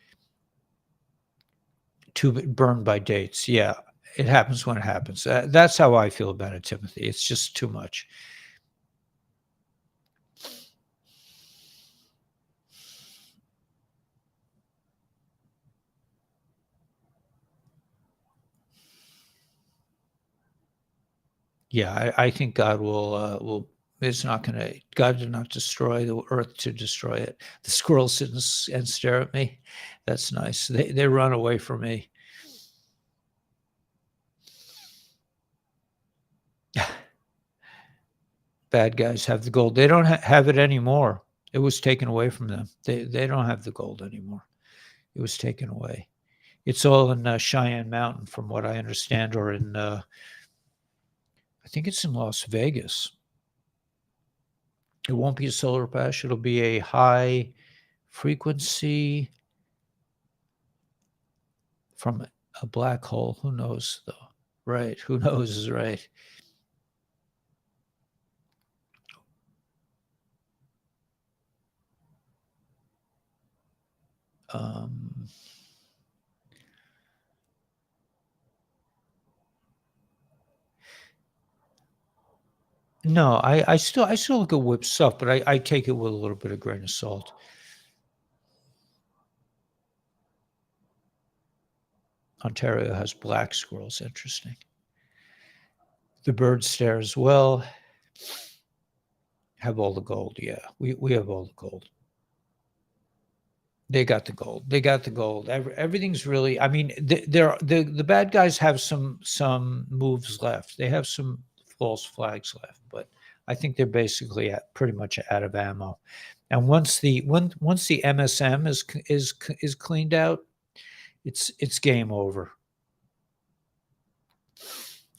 Too burned by dates. Yeah, it happens when it happens. That's how I feel about it, Timothy. It's just too much. Yeah, I think God will. It's not going to. God did not destroy the earth to destroy it. The squirrels sit and stare at me. That's nice. They run away from me. Bad guys have the gold. They don't have it anymore. It was taken away from them. They don't have the gold anymore. It was taken away. It's all in Cheyenne Mountain, from what I understand, or in I think it's in Las Vegas. It won't be a solar patch. It'll be a high frequency from a black hole. Who knows, though? Right. Who knows is right. No, I still look at whip stuff, but I take it with a little bit of grain of salt. Ontario has black squirrels. Interesting. The birds stare as well. Have all the gold. Yeah, we have all the gold. They got the gold. They got the gold. Everything's really. I mean, the bad guys have some moves left. They have some false flags left, but I think they're basically pretty much out of ammo. And once the MSM is cleaned out, it's game over.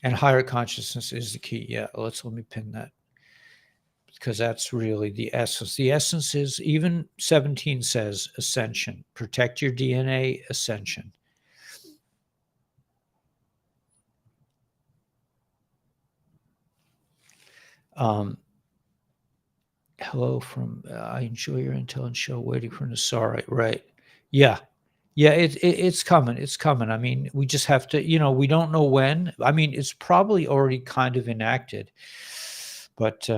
And higher consciousness is the key. Yeah, let me pin that, because that's really the essence. The essence is, even 17 says ascension. Protect your DNA, ascension. Hello from, I enjoy your intel and show, waiting for Nasara. Right. Yeah. Yeah, it's coming. It's coming. I mean, we just have to, we don't know when. I mean, it's probably already kind of enacted. But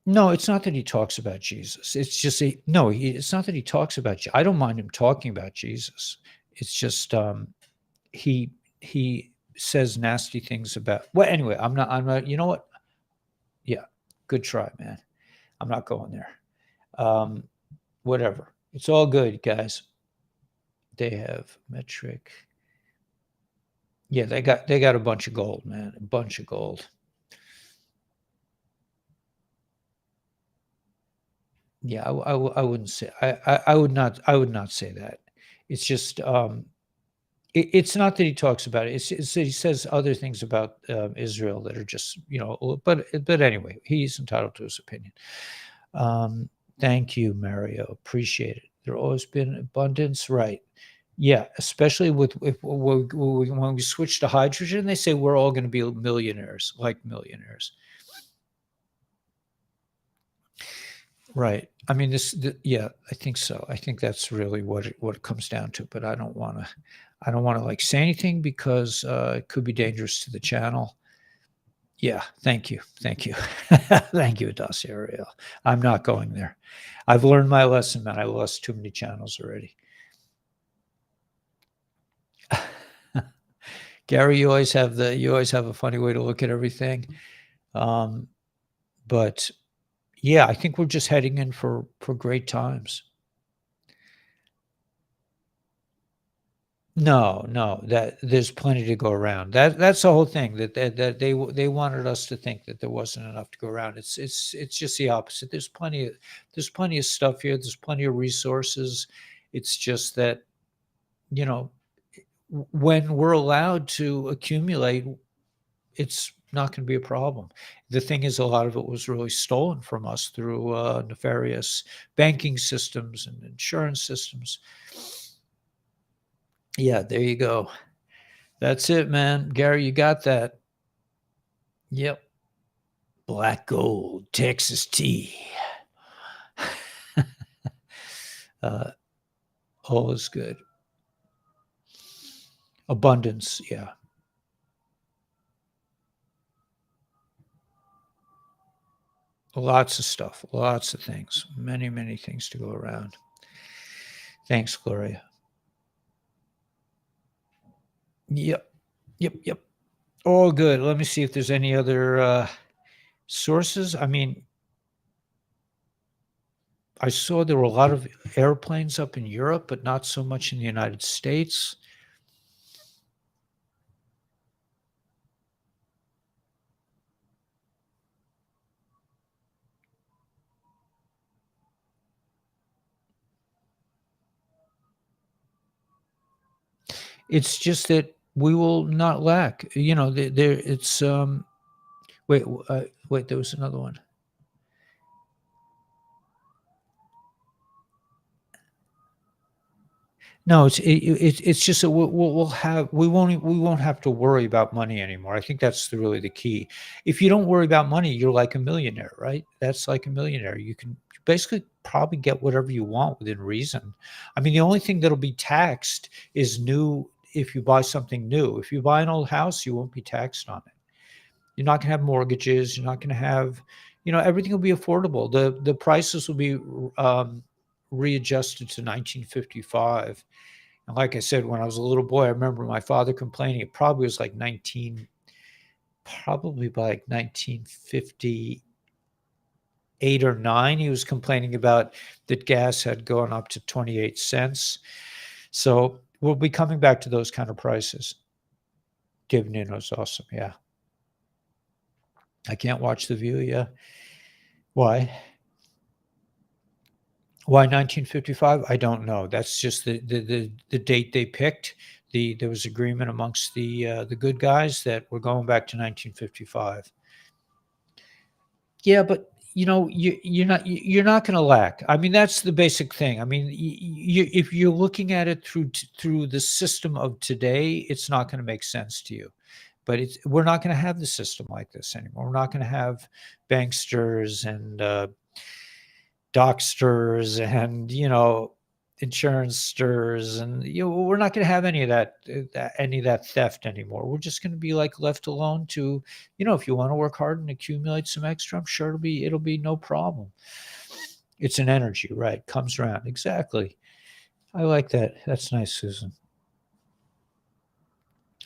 no, it's not that he talks about Jesus. It's just it's not that he talks about. I don't mind him talking about Jesus. It's just he says nasty things about. Well, anyway, I'm not. You know what? Yeah, good try, man. I'm not going there. Um, whatever. It's all good, guys. They have metric. Yeah, they got a bunch of gold, man. A bunch of gold. Yeah, I wouldn't say I would not say that. It's just it's not that he talks about it. It's that he says other things about Israel that are just But anyway, he's entitled to his opinion. Um, Thank you, Mario. Appreciate it. There always been abundance, right? Yeah, especially with when we switch to hydrogen, they say we're all going to be millionaires, like millionaires. Right. I mean, yeah, I think so. I think that's really what it comes down to. But I don't want to like say anything because it could be dangerous to the channel. Yeah. Thank you. Thank you. Thank you, Adas Ariel. I'm not going there. I've learned my lesson, man. I lost too many channels already. Gary, you always have a funny way to look at everything. But yeah, I think we're just heading in for great times. No, no, that there's plenty to go around. That's the whole thing that they wanted us to think that there wasn't enough to go around. It's just the opposite. There's plenty of stuff here. There's plenty of resources. It's just that, you know, when we're allowed to accumulate, it's not going to be a problem. The thing is, a lot of it was really stolen from us through nefarious banking systems and insurance systems. Yeah, there you go. That's it, man. Gary, you got that. Yep. Black gold, Texas tea. All is good. Abundance, yeah. Lots of stuff, lots of things, many, many things to go around. Thanks, Gloria. Yep, yep, yep. All good. Let me see if there's any other sources. I mean, I saw there were a lot of airplanes up in Europe, but not so much in the United States. It's just that we will not lack. You know, there it's wait, there was another one. No, it's just that we'll have we won't have to worry about money anymore. I think that's really the key. If you don't worry about money, you're like a millionaire, right? That's like a millionaire. You can basically probably get whatever you want within reason. I mean, the only thing that'll be taxed is new if you buy something new. If you buy an old house, you won't be taxed on it. You're not going to have mortgages. You're not going to have, everything will be affordable. The prices will be readjusted to 1955. And like I said, when I was a little boy, I remember my father complaining. It probably was like probably by like 1958 or 9. He was complaining about that gas had gone up to 28 cents. So we'll be coming back to those kind of prices. Gasteneau is awesome. Yeah. I can't watch The View. Yeah. Why? Why 1955? I don't know. That's just the date they picked. There was agreement amongst the good guys that we're going back to 1955. Yeah, but you're not going to lack. I mean, that's the basic thing. I mean, if you're looking at it through the system of today, it's not going to make sense to you. But we're not going to have the system like this anymore. We're not going to have banksters and docksters and insurance sters, and we're not going to have any of that theft anymore. We're just going to be like left alone to, if you want to work hard and accumulate some extra, I'm sure it'll be no problem. It's an energy, right? Comes around. Exactly. I like that. That's nice, Susan.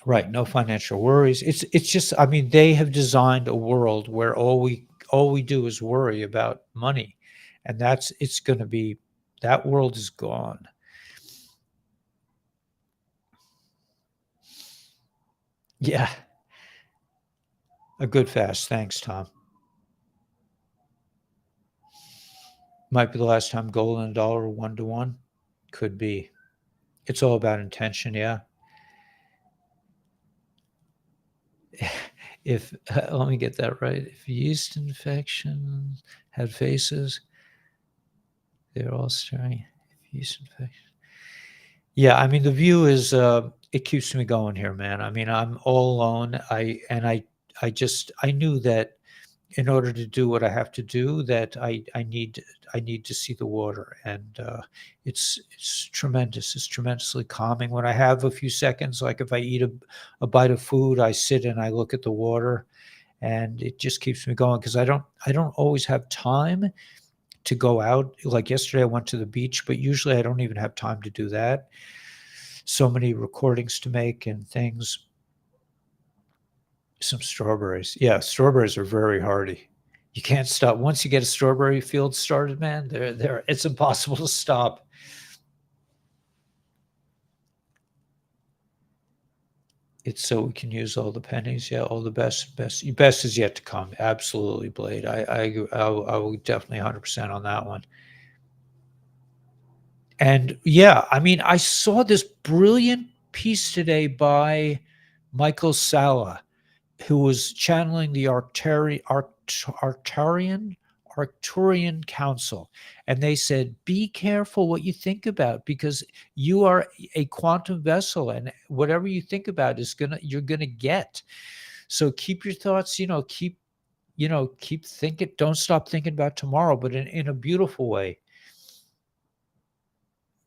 Right, no financial worries. It's just, I mean, they have designed a world where all we do is worry about money, and it's going to be, that world is gone. Yeah, a good fast. Thanks, Tom. Might be the last time gold and dollar are 1 to 1. Could be. It's all about intention. Yeah. If let me get that right. If yeast infection had faces, they're all staring. If yeast infection. Yeah, I mean, the view is, it keeps me going here, man. I mean, I'm all alone. I knew that in order to do what I have to do, that I need to see the water, and it's tremendous. It's tremendously calming when I have a few seconds. Like if I eat a bite of food, I sit and I look at the water, and it just keeps me going because I don't always have time to go out. Like yesterday, I went to the beach, but usually I don't even have time to do that. So many recordings to make and things. Some strawberries. Yeah, strawberries are very hardy. You can't stop. Once you get a strawberry field started, man, they're it's impossible to stop. It's so we can use all the pennies. Yeah, all the best is yet to come. Absolutely, Blade. I will definitely 100% on that one. And yeah, I mean, I saw this brilliant piece today by Michael Salla, who was channeling the Arcturian Council. And they said, be careful what you think about, because you are a quantum vessel, and whatever you think about you're gonna get. So keep your thoughts, keep thinking, don't stop thinking about tomorrow, but in a beautiful way.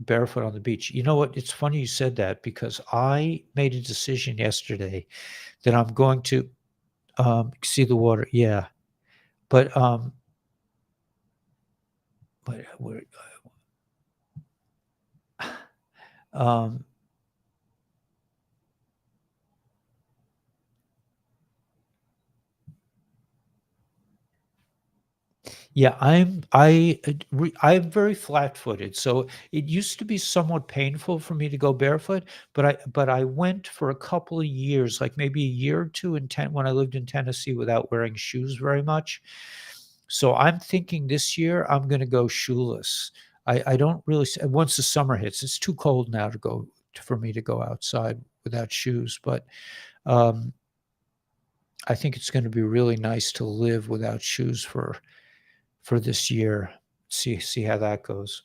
Barefoot on the beach. You know what? It's funny you said that, because I made a decision yesterday that I'm going to see the water. Yeah. But we're um, yeah, I'm very flat-footed, so it used to be somewhat painful for me to go barefoot, but I went for a couple of years, like maybe a year or two when I lived in Tennessee, without wearing shoes very much. So I'm thinking this year I'm going to go shoeless. I don't really once the summer hits, it's too cold now for me to go outside without shoes, but um, I think it's going to be really nice to live without shoes for this year. See how that goes.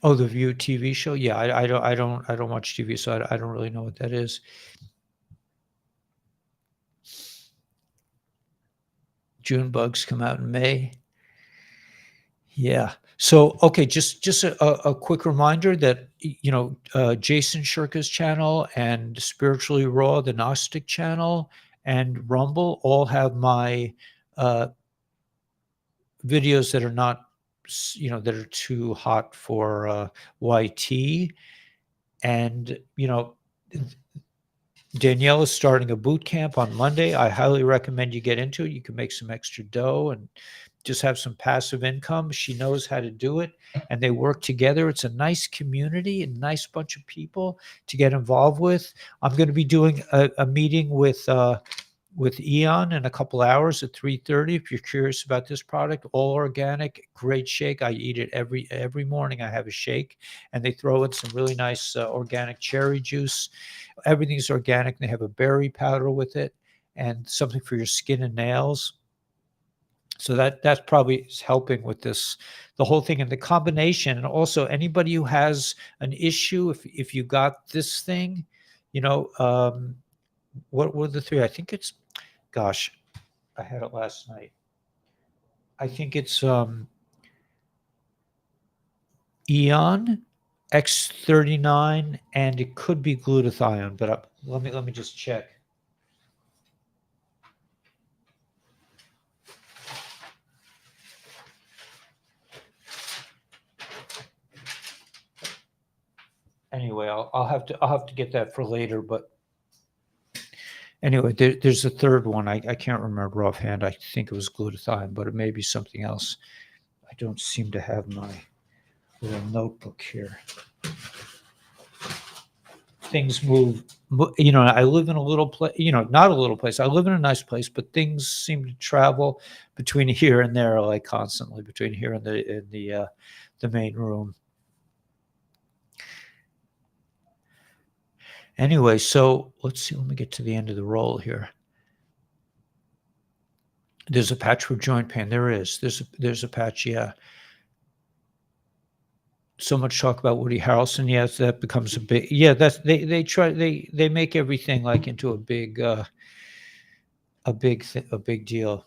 Oh, the View TV show? Yeah, I don't watch TV, so I don't really know what that is. June bugs come out in May. Yeah. So, okay, just a quick reminder that Jason Shirka's channel and Spiritually Raw, the Gnostic channel, and Rumble all have my uh, videos that are not, that are too hot for YT. And Danielle is starting a boot camp on Monday. I highly recommend you get into it. You can make some extra dough and just have some passive income. She knows how to do it, and they work together. It's a nice community, a nice bunch of people to get involved with. I'm going to be doing a meeting with Eon in a couple hours at 3:30. If you're curious about this product, all organic, great shake. I eat it every morning. I have a shake, and they throw in some really nice organic cherry juice. Everything's organic. They have a berry powder with it, and something for your skin and nails. So that's probably is helping with the whole thing, and the combination. And also, anybody who has an issue, if you got this thing, what were the three? I think it's, gosh, I had it last night. I think it's Eon, X39, and it could be glutathione, but let me just check. Anyway, I'll have to get that for later. But anyway, there's a third one. I can't remember offhand. I think it was glutathione, but it may be something else. I don't seem to have my little notebook here. Things move. You know, I live in a little place. You know, not a little place. I live in a nice place, but things seem to travel between here and there, like constantly between here and the main room. Anyway, so let's see. Let me get to the end of the roll here. There's a patch for joint pain. There is. There's a patch. Yeah. So much talk about Woody Harrelson. Yes, that becomes a big. Yeah, that's they make everything like into a big a big deal.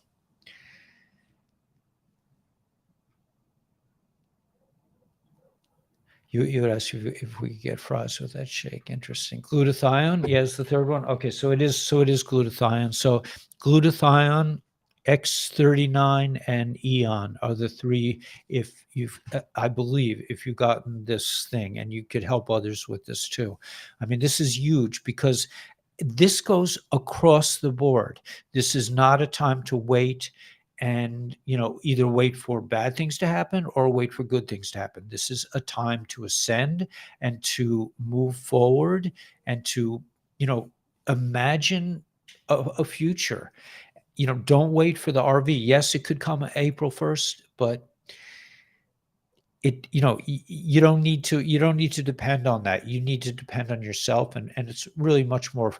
You would ask if we could get fries with that shake. Interesting. Glutathione. Yes, the third one. Okay, so it is glutathione. So glutathione, X39, and Eon are the three. If you've, I believe, if you've gotten this thing, and you could help others with this too. I mean, this is huge because this goes across the board. This is not a time to wait and either wait for bad things to happen or wait for good things to happen. This is a time to ascend and to move forward and to imagine a future. Don't wait for the RV. Yes, it could come April 1st, but you don't need to depend on that. You need to depend on yourself, and it's really much more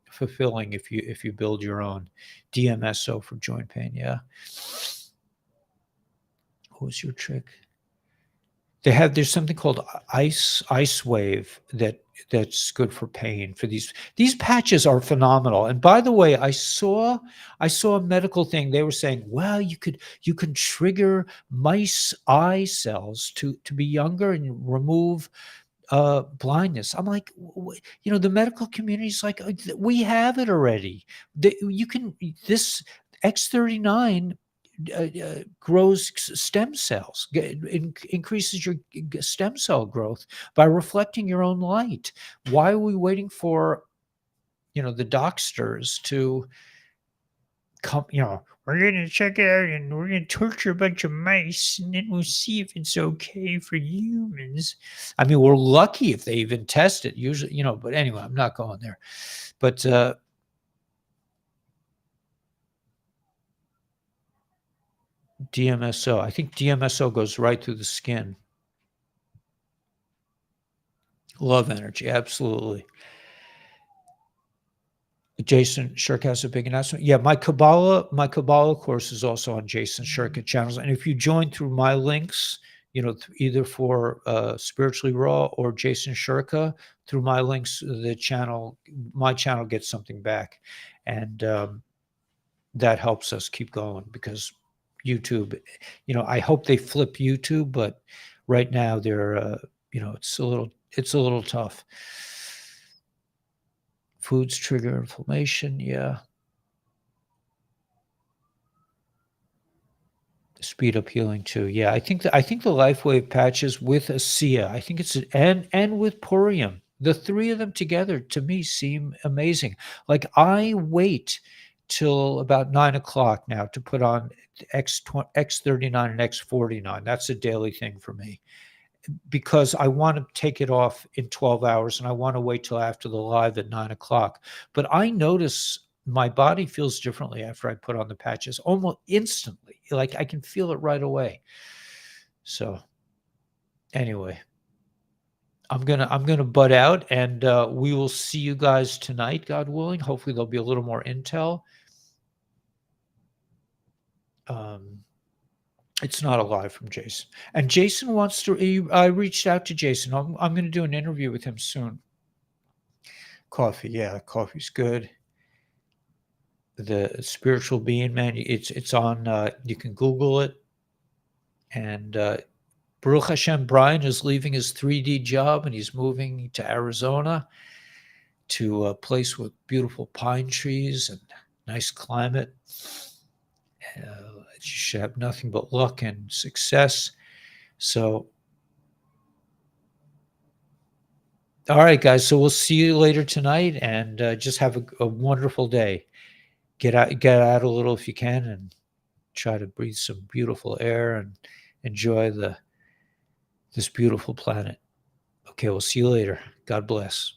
fulfilling if you build your own. DMSO for joint pain. Yeah. What was your trick? There's something called ice wave that's good for pain. For these patches are phenomenal. And by the way, I saw a medical thing. They were saying, well, you can trigger mice eye cells to be younger and remove blindness. I'm like, the medical community is like, we have it already. You can this X39 grows stem cells, increases your stem cell growth by reflecting your own light. Why are we waiting for the doctors to come? We're going to check it out and we're going to torture a bunch of mice and then we'll see if it's okay for humans. I mean, we're lucky if they even test it usually, but anyway, I'm not going there. But DMSO, I think DMSO goes right through the skin. Love energy, absolutely. Jason Shirk has a big announcement. Yeah, my Kabbalah course is also on Jason Shirk channels. And if you join through my links, either for Spiritually Raw or Jason Shirka, through my links, my channel gets something back. And that helps us keep going because YouTube, I hope they flip YouTube, but right now they're, it's a little tough. Foods trigger inflammation. Yeah. Speed up healing too. Yeah. I think the LifeWave patches with ASEA, I think it's and with Purium, the three of them together to me seem amazing. Like I wait till about 9:00 now to put on X39 and X49. That's a daily thing for me, because I want to take it off in 12 hours and I want to wait till after the live at 9:00. But I notice my body feels differently after I put on the patches almost instantly. Like I can feel it right away. So anyway, I'm gonna butt out, and we will see you guys tonight, God willing. Hopefully there'll be a little more intel. It's not a lie from Jason. And Jason wants to, I reached out to Jason. I'm going to do an interview with him soon. Coffee. Yeah, coffee's good. The spiritual being, man, it's on, you can Google it. And Baruch Hashem, Brian is leaving his 3D job and he's moving to Arizona, to a place with beautiful pine trees and nice climate. You should have nothing but luck and success. So All right, guys. So we'll see you later tonight, and just have a wonderful day. Get out a little if you can, and try to breathe some beautiful air and enjoy this beautiful planet. Okay, we'll see you later. God bless.